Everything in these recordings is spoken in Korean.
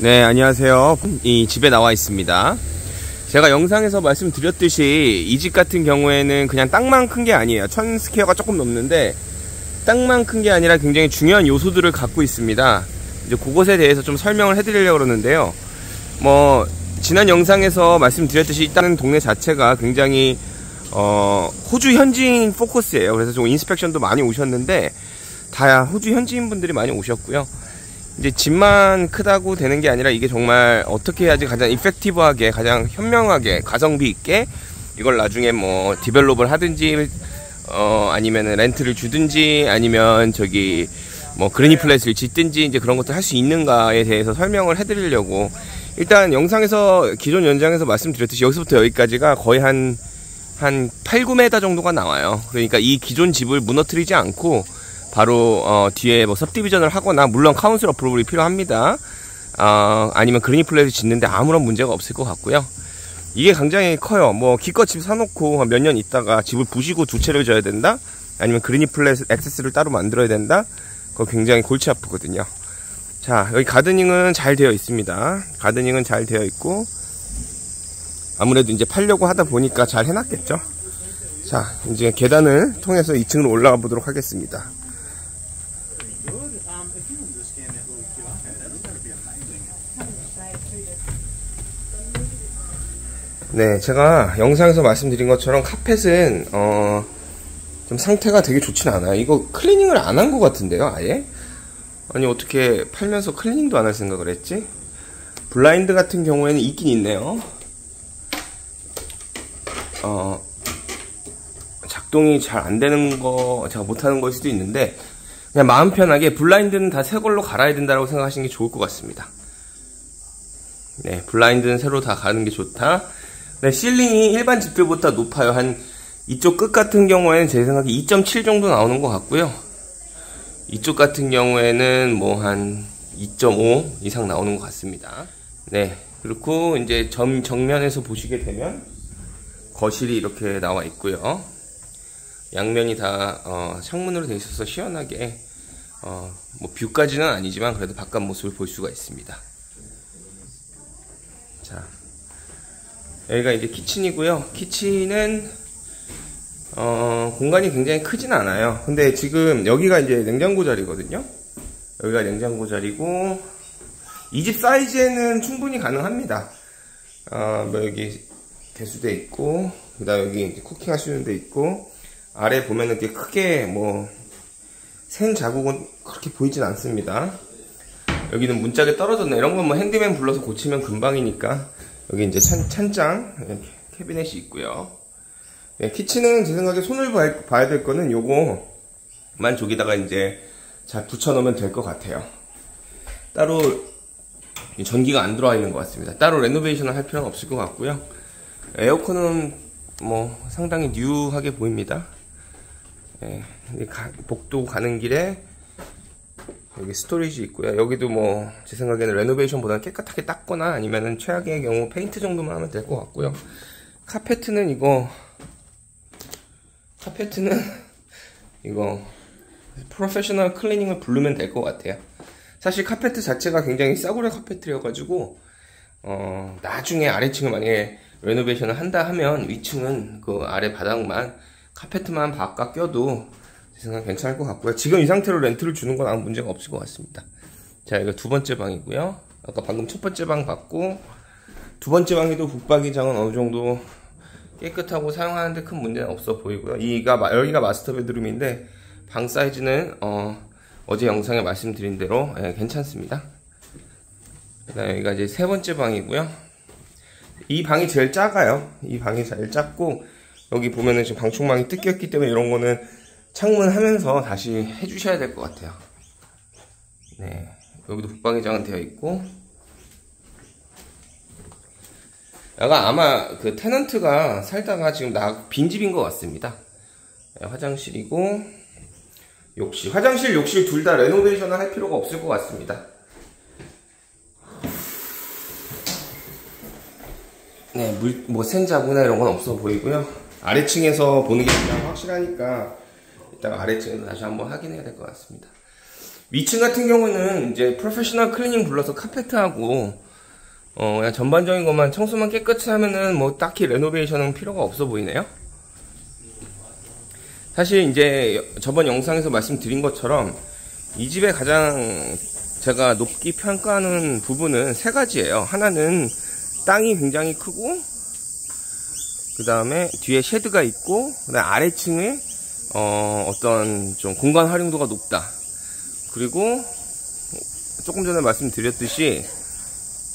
네, 안녕하세요. 이 집에 나와 있습니다. 제가 영상에서 말씀드렸듯이 이 집 같은 경우에는 그냥 땅만 큰 게 아니에요. 1000스퀘어가 조금 넘는데 땅만 큰 게 아니라 굉장히 중요한 요소들을 갖고 있습니다. 이제 그것에 대해서 좀 설명을 해드리려고 그러는데요. 지난 영상에서 말씀드렸듯이 일단은 동네 자체가 굉장히 호주 현지인 포커스예요. 그래서 좀 인스펙션도 많이 오셨는데 다 호주 현지인 분들이 많이 오셨고요. 이제 집만 크다고 되는 게 아니라 이게 정말 어떻게 해야지 가장 이펙티브하게, 가장 현명하게, 가성비 있게 이걸 나중에 디벨롭을 하든지 아니면 렌트를 주든지 아니면 그리니 플랫을 짓든지 이제 그런 것들 할 수 있는가에 대해서 설명을 해드리려고, 일단 영상에서 기존 연장에서 말씀드렸듯이 여기서부터 여기까지가 거의 한 8, 9m 정도가 나와요. 그러니까 이 기존 집을 무너뜨리지 않고 바로 뒤에 सब디비전을 하거나, 물론 카운슬 어프로벌이 필요합니다. 아니면 그리니 플랫을 짓는데 아무런 문제가 없을 것 같고요. 이게 굉장히 커요. 기껏 집 사놓고 몇 년 있다가 집을 부시고 두 채를 져야 된다? 아니면 그리니 플랫 액세스를 따로 만들어야 된다? 그거 굉장히 골치 아프거든요. 자, 여기 가드닝은 잘 되어 있습니다. 가드닝은 잘 되어 있고, 아무래도 이제 팔려고 하다 보니까 잘 해놨겠죠. 자, 이제 계단을 통해서 2층으로 올라가 보도록 하겠습니다. 네, 제가 영상에서 말씀드린 것처럼 카펫은 좀 상태가 되게 좋진 않아요. 이거 클리닝을 안 한 것 같은데요, 아예? 아니, 어떻게 팔면서 클리닝도 안 할 생각을 했지? 블라인드 같은 경우에는 있긴 있네요. 작동이 잘 안 되는 거, 제가 못하는 걸 수도 있는데, 그냥 마음 편하게 블라인드는 다 새 걸로 갈아야 된다고 생각하시는 게 좋을 것 같습니다. 네, 블라인드는 새로 다 가는 게 좋다. 네, 실링이 일반 집들보다 높아요. 이쪽 끝 같은 경우에는 제 생각에 2.7 정도 나오는 것 같고요. 이쪽 같은 경우에는 한 2.5 이상 나오는 것 같습니다. 네, 그리고 이제 정면에서 보시게 되면 거실이 이렇게 나와 있고요. 양면이 다 창문으로 되어 있어서 시원하게 뷰까지는 아니지만 그래도 바깥 모습을 볼 수가 있습니다. 자, 여기가 이제 키친이고요. 키친은 공간이 굉장히 크진 않아요. 근데 지금 여기가 이제 냉장고 자리거든요. 여기가 냉장고 자리고, 이 집 사이즈에는 충분히 가능합니다. 여기 개수대 있고, 그다음 여기 이제 쿠킹 하시는 데 있고, 아래 보면은 이렇게 크게 생 자국은 그렇게 보이진 않습니다. 여기는 문짝에 떨어졌네. 이런 건 핸디맨 불러서 고치면 금방이니까. 여기 이제 찬장, 이렇게 캐비넷이 있고요. 네, 키친은 제 생각에 손을 봐야 될 거는 요거만 저기다가 이제 잘 붙여놓으면 될 것 같아요. 따로 전기가 안 들어와 있는 것 같습니다. 따로 레노베이션을 할 필요는 없을 것 같고요. 에어컨은 상당히 뉴하게 보입니다. 네, 복도 가는 길에 여기 스토리지 있고요. 여기도 제 생각에는 레노베이션보다는 깨끗하게 닦거나 아니면은 최악의 경우 페인트 정도만 하면 될 것 같고요. 카페트는 이거 프로페셔널 클리닝을 부르면 될 것 같아요. 사실 카페트 자체가 굉장히 싸구려 카페트여가지고 나중에 아래층을 만약에 레노베이션을 한다 하면 위층은 그 아래 바닥만 카페트만 바깥 껴도 제 생각 괜찮을 것 같고요. 지금 이 상태로 렌트를 주는 건 아무 문제가 없을 것 같습니다. 자, 이거 두 번째 방이고요. 아까 방금 첫 번째 방 봤고, 두 번째 방에도 북박이장은 어느 정도 깨끗하고 사용하는데 큰 문제는 없어 보이고요. 여기가 마스터 베드룸인데 방 사이즈는 어제 영상에 말씀드린 대로 괜찮습니다. 그다음에 여기가 이제 세 번째 방이고요. 이 방이 제일 작아요. 이 방이 제일 작고, 여기 보면은 지금 방충망이 뜯겼기 때문에 이런 거는 창문 하면서 다시 해주셔야 될 것 같아요. 네, 여기도 북방위장은 되어 있고, 여기가 아마 그 테넌트가 살다가 지금 빈집인 것 같습니다. 네, 화장실이고, 화장실, 욕실 둘 다 레노베이션을 할 필요가 없을 것 같습니다. 네, 생자구나 이런 건 없어 보이고요. 아래층에서 보는 게 가장 확실하니까 이따가 아래층에서 다시 한번 확인해야 될 것 같습니다. 위층 같은 경우는 이제 프로페셔널 클리닝 불러서 카페트하고 그냥 전반적인 것만 청소만 깨끗이 하면은 뭐 딱히 레노베이션은 필요가 없어 보이네요. 사실 이제 저번 영상에서 말씀드린 것처럼 이 집의 가장 제가 높게 평가하는 부분은 세 가지예요. 하나는 땅이 굉장히 크고, 그 다음에 뒤에 쉐드가 있고, 그 다음에 아래층에 어떤 좀 공간 활용도가 높다. 그리고 조금 전에 말씀드렸듯이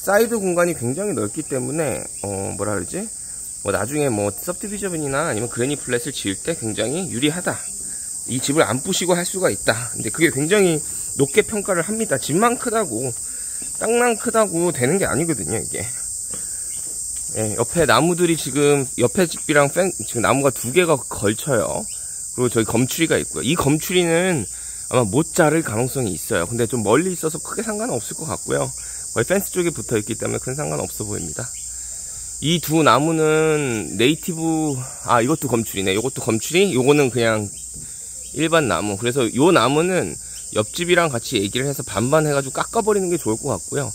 사이드 공간이 굉장히 넓기 때문에 뭐라 그러지? 나중에 뭐 서브디비전이나 아니면 그래니 플랫을 지을 때 굉장히 유리하다. 이 집을 안 부시고 할 수가 있다. 근데 그게 굉장히 높게 평가를 합니다. 집만 크다고, 땅만 크다고 되는 게 아니거든요, 이게. 예, 옆에 나무들이 지금 옆에 집이랑 지금 나무가 2개가 걸쳐요. 그리고 저기 검추리가 있고요. 이 검추리는 아마 못 자를 가능성이 있어요. 근데 좀 멀리 있어서 크게 상관은 없을 것 같고요. 거의 펜스 쪽에 붙어 있기 때문에 큰 상관 없어 보입니다. 이 두 나무는 네이티브, 이것도 검추리네. 이것도 검추리, 요거는 그냥 일반 나무. 그래서 요 나무는 옆집이랑 같이 얘기를 해서 반반 해가지고 깎아버리는 게 좋을 것 같고요.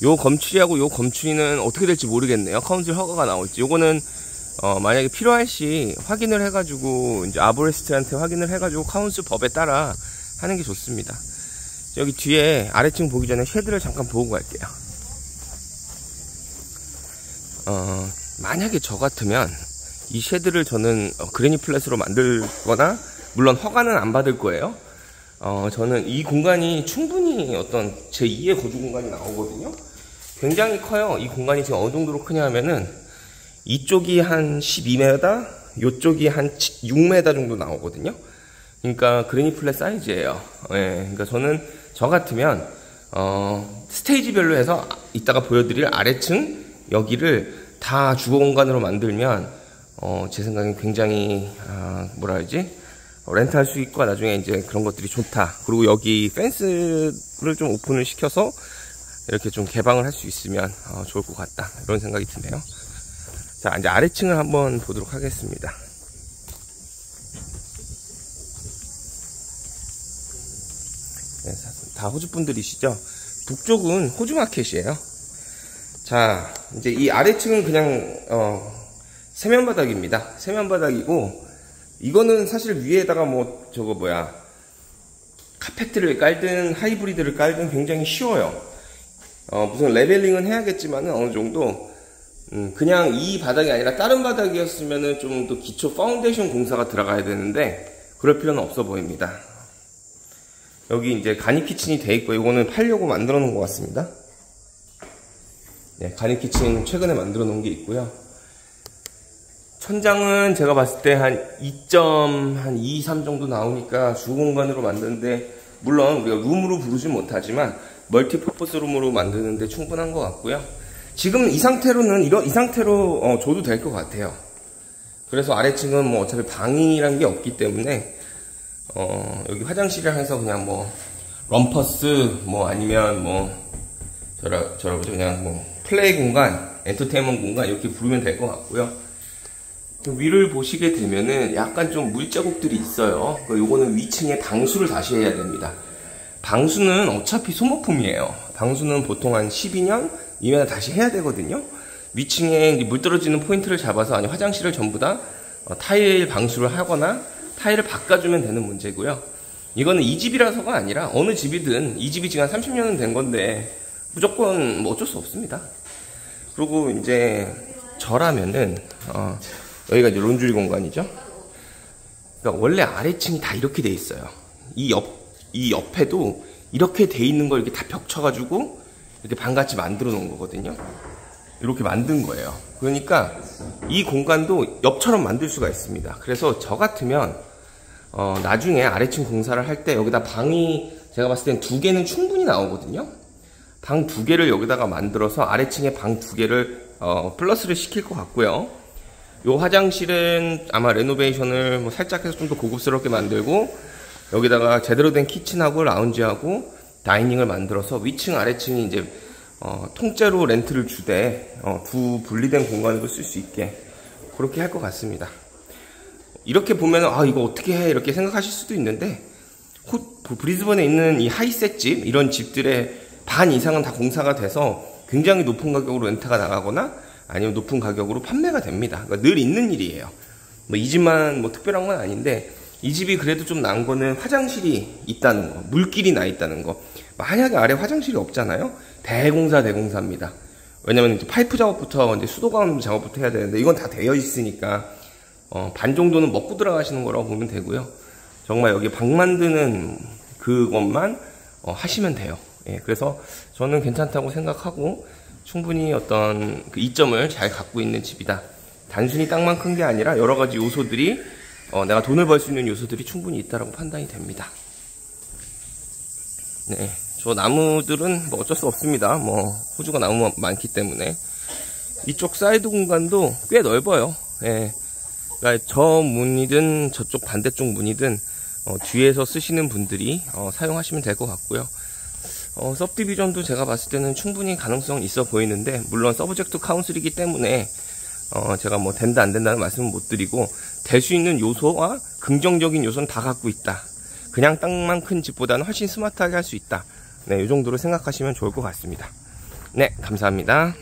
요 검추리하고 요 검추리는 어떻게 될지 모르겠네요. 카운슬 허가가 나올지. 요거는 만약에 필요할 시 확인을 해가지고 이제 아보레스트한테 확인을 해가지고 카운슬 법에 따라 하는 게 좋습니다. 여기 뒤에 아래층 보기 전에 쉐드를 잠깐 보고 갈게요. 만약에 저 같으면 이 쉐드를 저는 그래니 플랫으로 만들거나, 물론 허가는 안 받을 거예요. 저는 이 공간이 충분히 어떤 제2의 거주 공간이 나오거든요. 굉장히 커요. 이 공간이 지금 어느 정도로 크냐 하면은 이쪽이 한 12m, 이쪽이 한 6m 정도 나오거든요. 그러니까 그래니 플랫 사이즈예요. 예, 그러니까 저는 저 같으면 스테이지별로 해서 이따가 보여드릴 아래층 여기를 다 주거 공간으로 만들면 제 생각엔 굉장히 뭐라 그러지? 렌트할 수 있고 나중에 이제 그런 것들이 좋다. 그리고 여기 펜스를 좀 오픈을 시켜서 이렇게 좀 개방을 할 수 있으면 좋을 것 같다. 이런 생각이 드네요. 자, 이제 아래층을 한번 보도록 하겠습니다. 네, 다 호주 분들이시죠? 북쪽은 호주 마켓이에요. 자, 이제 이 아래층은 그냥 세면바닥입니다. 세면바닥이고, 이거는 사실 위에다가 뭐 저거 뭐야 카페트를 깔든 하이브리드를 깔든 굉장히 쉬워요. 무슨 레벨링은 해야겠지만은 어느 정도 그냥 이 바닥이 아니라 다른 바닥이었으면은 좀 더 기초 파운데이션 공사가 들어가야 되는데 그럴 필요는 없어 보입니다. 여기 이제 간이 키친이 돼 있고, 이거는 팔려고 만들어 놓은 것 같습니다. 네, 간이 키친 최근에 만들어 놓은 게 있고요. 천장은 제가 봤을 때 한 2.2, 3 정도 나오니까 주거 공간으로 만드는데, 물론 우리가 룸으로 부르진 못하지만 멀티퍼포스 룸으로 만드는데 충분한 것 같고요. 지금 이 상태로는 이 상태로 줘도 될 것 같아요. 그래서 아래층은 뭐 어차피 방이란 게 없기 때문에 여기 화장실을 해서 그냥 뭐 럼퍼스 뭐 아니면 뭐 저라고 그냥 뭐 플레이 공간, 엔터테인먼트 공간 이렇게 부르면 될 것 같고요. 위를 보시게 되면은 약간 좀 물자국들이 있어요. 요거는 위층에 방수를 다시 해야 됩니다. 방수는 어차피 소모품이에요. 방수는 보통 한 12년 이면 다시 해야 되거든요. 위층에 물 떨어지는 포인트를 잡아서, 아니 화장실을 전부 다 타일 방수를 하거나 타일을 바꿔주면 되는 문제고요. 이거는 이 집이라서가 아니라 어느 집이든, 이 집이 지금 한 30년은 된 건데 무조건 뭐 어쩔 수 없습니다. 그리고 이제 저라면은 여기가 이제 론드리 공간이죠. 그러니까 원래 아래층이 다 이렇게 돼 있어요. 이 옆에도 이렇게 돼 있는 걸 이렇게 다 벽 쳐가지고 이렇게 방같이 만들어 놓은 거거든요. 이렇게 만든 거예요. 그러니까 이 공간도 옆처럼 만들 수가 있습니다. 그래서 저 같으면 나중에 아래층 공사를 할 때 여기다 방이 제가 봤을 땐 2개는 충분히 나오거든요. 방 2개를 여기다가 만들어서 아래층에 방 2개를 플러스를 시킬 것 같고요. 요 화장실은 아마 레노베이션을 뭐 살짝 해서 좀 더 고급스럽게 만들고, 여기다가 제대로 된 키친하고 라운지하고 다이닝을 만들어서 위층 아래층이 이제 통째로 렌트를 주되 두 분리된 공간으로 쓸 수 있게 그렇게 할 것 같습니다. 이렇게 보면 이거 어떻게 해 이렇게 생각하실 수도 있는데, 브리즈번에 있는 이 하이셋 집, 이런 집들의 반 이상은 다 공사가 돼서 굉장히 높은 가격으로 렌트가 나가거나 아니면 높은 가격으로 판매가 됩니다. 그러니까 늘 있는 일이에요. 뭐 이 집만 뭐 특별한 건 아닌데, 이 집이 그래도 좀 나은 거는 화장실이 있다는 거, 물길이 나 있다는 거. 만약에 아래 화장실이 없잖아요? 대공사입니다. 왜냐면 이제 파이프 작업부터 이제 수도관 작업부터 해야 되는데, 이건 다 되어 있으니까 반 정도는 먹고 들어가시는 거라고 보면 되고요. 정말 여기 방 만드는 그것만 하시면 돼요. 예, 그래서 저는 괜찮다고 생각하고 충분히 어떤 그 이점을 잘 갖고 있는 집이다. 단순히 땅만 큰 게 아니라 여러 가지 요소들이 내가 돈을 벌 수 있는 요소들이 충분히 있다라고 판단이 됩니다. 네, 저 나무들은 뭐 어쩔 수 없습니다. 뭐 호주가 나무 많기 때문에. 이쪽 사이드 공간도 꽤 넓어요. 예, 그러니까 저 문이든 저쪽 반대쪽 문이든 뒤에서 쓰시는 분들이 사용하시면 될 것 같고요. 서브디비전도 제가 봤을 때는 충분히 가능성 있어 보이는데, 물론 서브젝트 카운슬이기 때문에 제가 뭐 된다 안 된다는 말씀은 못 드리고, 될 수 있는 요소와 긍정적인 요소는 다 갖고 있다. 그냥 땅만 큰 집보다는 훨씬 스마트하게 할 수 있다. 네, 이 정도로 생각하시면 좋을 것 같습니다. 네, 감사합니다.